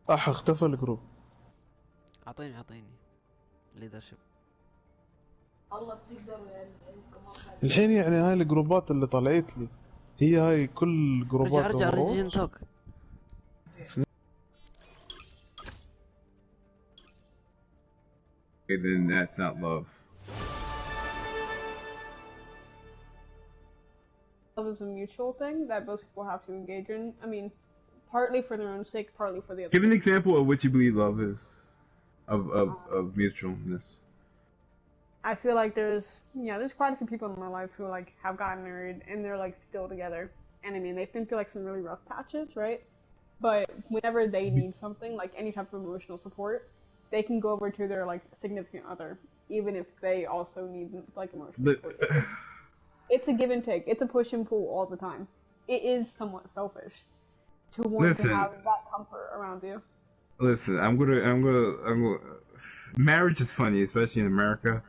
اختفى الجروب. اعطيني ليدرشيب. الحين يعني هاي الجروبات اللي طلعت لي هي هاي كل جروبات رجع ريجن Overwatch. توك. Then that's not love. Love is a mutual thing that both people have to engage in. I mean, partly for their own sake, partly for the other. Give an example of what you believe love is, of mutualness. I feel like there's quite a few people in my life who like have gotten married and they're like still together. And I mean, they've been through like some really rough patches, right? But whenever they need something, like any type of emotional support, they can go over to their like significant other, even if they also need like emotional support. It's a give and take. It's a push and pull all the time. It is somewhat selfish to want to have that comfort around you. Listen, I'm gonna. Marriage is funny, especially in America.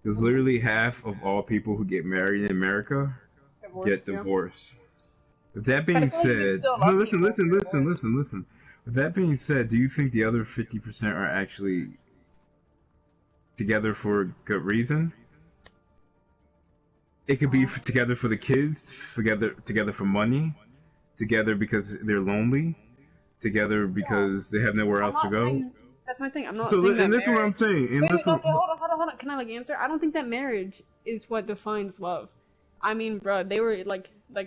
Because literally half of all people who get married in America get divorced. With that being said, no, listen. With that being said, do you think the other 50% are actually together for a good reason? It could be together for the kids, together for money, together because they're lonely, together because they have nowhere else to go. That's my thing. I'm not saying that. And that's what I'm saying. And wait, hold on. Can I like answer? I don't think that marriage is what defines love. I mean, bro, they were like the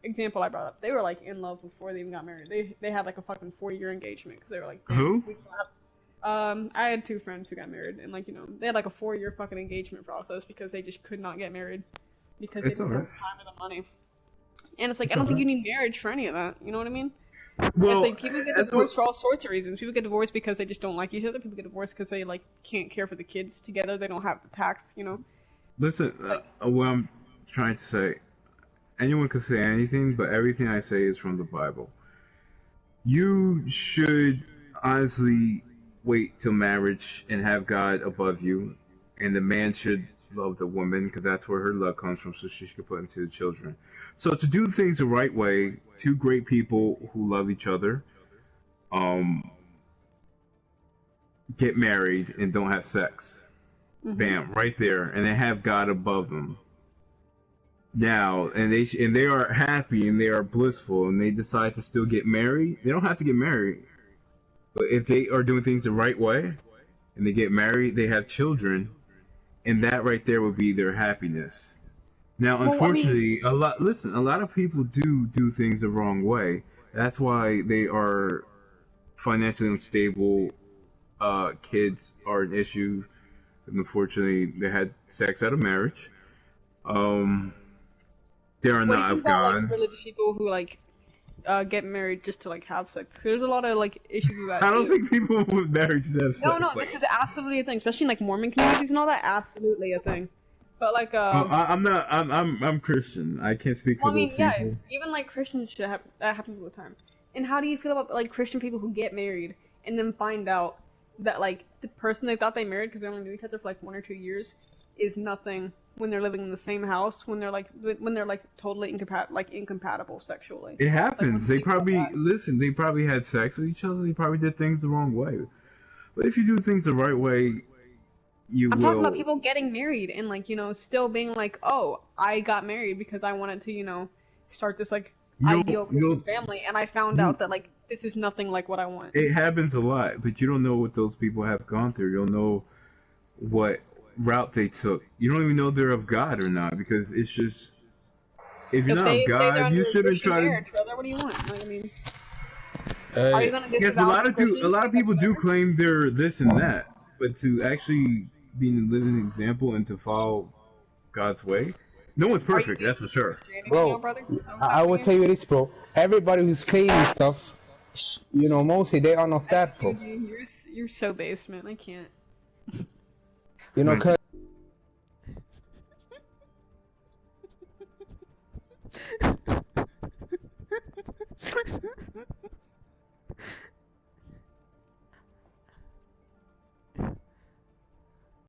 example I brought up. They were like in love before they even got married. They had like a fucking 4-year engagement because they were like. Who? I had 2 friends who got married, and like they had like a 4-year fucking engagement process because they just could not get married because they didn't have the time or the money. And it's like I don't think you need marriage for any of that. You know what I mean? Well, it's like people get divorced for all sorts of reasons. People get divorced because they just don't like each other. People get divorced because they like can't care for the kids together. They don't have the tax, you know. Listen, what I'm trying to say, anyone can say anything, but everything I say is from the Bible. You should honestly wait till marriage and have God above you, and the man should love the woman because that's where her love comes from, so she could put into the children. So to do things the right way, 2 great people who love each other, get married and don't have sex. Bam, right there, and they have God above them. Now, and they are happy and they are blissful, and they decide to still get married. They don't have to get married, but if they are doing things the right way, and they get married, they have children, and that right there would be their happiness. Now, unfortunately, a lot of people do things the wrong way. That's why they are financially unstable. Kids are an issue. And unfortunately, they had sex out of marriage. They are not of God. Like religious people who like get married just to like have sex. There's a lot of like issues with that. I don't think people with marriage have sex. No, this is absolutely a thing, especially in like Mormon communities and all that. Absolutely a thing. But like, I'm not. I'm Christian. I can't speak for those people. Yeah, even like Christians should have that happens all the time. And how do you feel about like Christian people who get married and then find out that like the person they thought they married because they only knew each other for like 1 or 2 years is nothing when they're living in the same house, when they're like totally incompatible sexually. It happens. They probably they probably had sex with each other. They probably did things the wrong way. But if you do things the right way, I'm talking about people getting married and like still being like, oh, I got married because I wanted to start this like ideal family, and I found out that like this is nothing like what I want. It happens a lot, but you don't know what those people have gone through. You don't know what route they took. You don't even know they're of God or not, because it's just if you're not of God, you shouldn't try to. What do you want? Like, I mean, are you gonna yes, a lot of people do claim they're this and that, but to actually be a living example and to follow God's way, no one's perfect. That's for sure. Bro, I will tell you this, bro. Everybody who's claiming stuff, mostly they are not that, bro. You're so basement. I can't. Because